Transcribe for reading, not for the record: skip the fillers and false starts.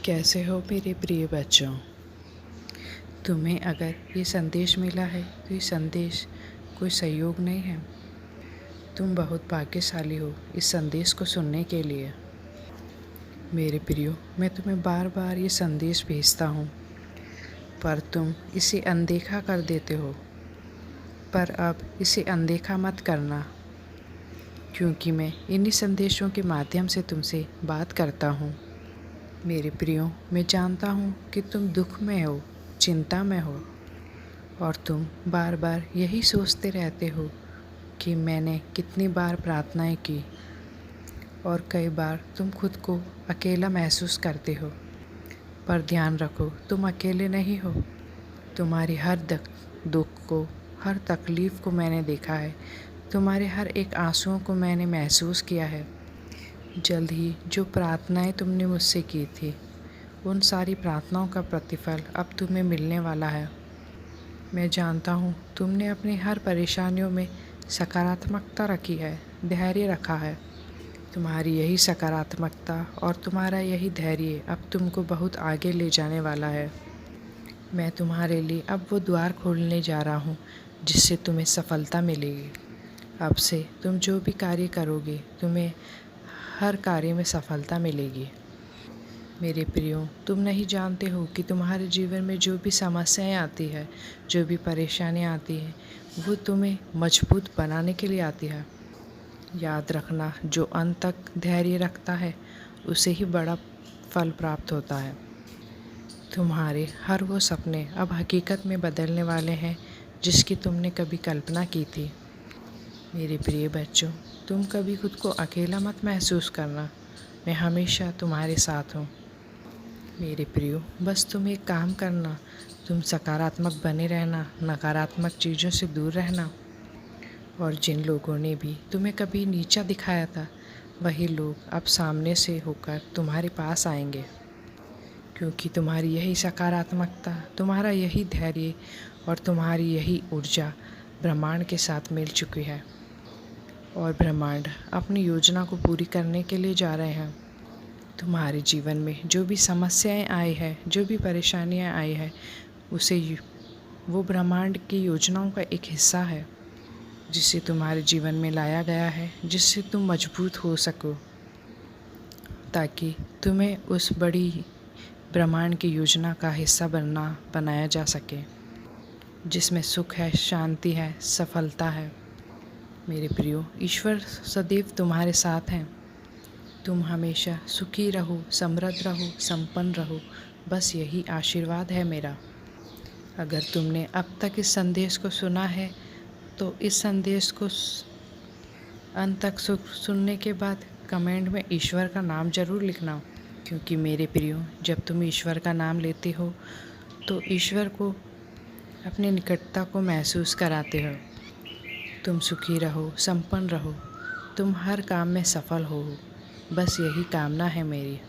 कैसे हो मेरे प्रिय बच्चों। तुम्हें अगर ये संदेश मिला है तो ये संदेश कोई संयोग नहीं है। तुम बहुत भाग्यशाली हो इस संदेश को सुनने के लिए। मेरे प्रियो, मैं तुम्हें बार बार ये संदेश भेजता हूँ पर तुम इसे अनदेखा कर देते हो। पर अब इसे अनदेखा मत करना, क्योंकि मैं इन्हीं संदेशों के माध्यम से तुमसे बात करता हूँ। मेरे प्रियो, मैं जानता हूँ कि तुम दुख में हो, चिंता में हो और तुम बार बार यही सोचते रहते हो कि मैंने कितनी बार प्रार्थनाएं की, और कई बार तुम खुद को अकेला महसूस करते हो। पर ध्यान रखो, तुम अकेले नहीं हो। तुम्हारी हर दुख को, हर तकलीफ़ को मैंने देखा है। तुम्हारे हर एक आंसुओं को मैंने महसूस किया है। जल्द ही जो प्रार्थनाएं तुमने मुझसे की थी, उन सारी प्रार्थनाओं का प्रतिफल अब तुम्हें मिलने वाला है। मैं जानता हूँ तुमने अपनी हर परेशानियों में सकारात्मकता रखी है, धैर्य रखा है। तुम्हारी यही सकारात्मकता और तुम्हारा यही धैर्य अब तुमको बहुत आगे ले जाने वाला है। मैं तुम्हारे लिए अब वो द्वार खोलने जा रहा हूँ जिससे तुम्हें सफलता मिलेगी। अब से तुम जो भी कार्य करोगे, तुम्हें हर कार्य में सफलता मिलेगी। मेरे प्रियो, तुम नहीं जानते हो कि तुम्हारे जीवन में जो भी समस्याएं आती है, जो भी परेशानियां आती हैं, वो तुम्हें मजबूत बनाने के लिए आती है। याद रखना, जो अंत तक धैर्य रखता है उसे ही बड़ा फल प्राप्त होता है। तुम्हारे हर वो सपने अब हकीकत में बदलने वाले हैं जिसकी तुमने कभी कल्पना की थी। मेरे प्रिय बच्चों, तुम कभी खुद को अकेला मत महसूस करना। मैं हमेशा तुम्हारे साथ हूँ। मेरे प्रियो, बस तुम एक काम करना, तुम सकारात्मक बने रहना, नकारात्मक चीज़ों से दूर रहना। और जिन लोगों ने भी तुम्हें कभी नीचा दिखाया था, वही लोग अब सामने से होकर तुम्हारे पास आएंगे, क्योंकि तुम्हारी यही सकारात्मकता, तुम्हारा यही धैर्य और तुम्हारी यही ऊर्जा ब्रह्मांड के साथ मिल चुकी है। और ब्रह्मांड अपनी योजना को पूरी करने के लिए जा रहे हैं। तुम्हारे जीवन में जो भी समस्याएं आई है, जो भी परेशानियां आई है, उसे वो ब्रह्मांड की योजनाओं का एक हिस्सा है जिसे तुम्हारे जीवन में लाया गया है, जिससे तुम मजबूत हो सको, ताकि तुम्हें उस बड़ी ब्रह्मांड की योजना का हिस्सा बनाया जा सके, जिसमें सुख है, शांति है, सफलता है। मेरे प्रियो, ईश्वर सदैव तुम्हारे साथ हैं। तुम हमेशा सुखी रहो, समृद्ध रहो, संपन्न रहो, बस यही आशीर्वाद है मेरा। अगर तुमने अब तक इस संदेश को सुना है तो इस संदेश को अंत तक सुनने के बाद कमेंट में ईश्वर का नाम ज़रूर लिखना, क्योंकि मेरे प्रियो, जब तुम ईश्वर का नाम लेते हो तो ईश्वर को अपनी निकटता को महसूस कराते हो। तुम सुखी रहो, संपन्न रहो, तुम हर काम में सफल हो, बस यही कामना है मेरी।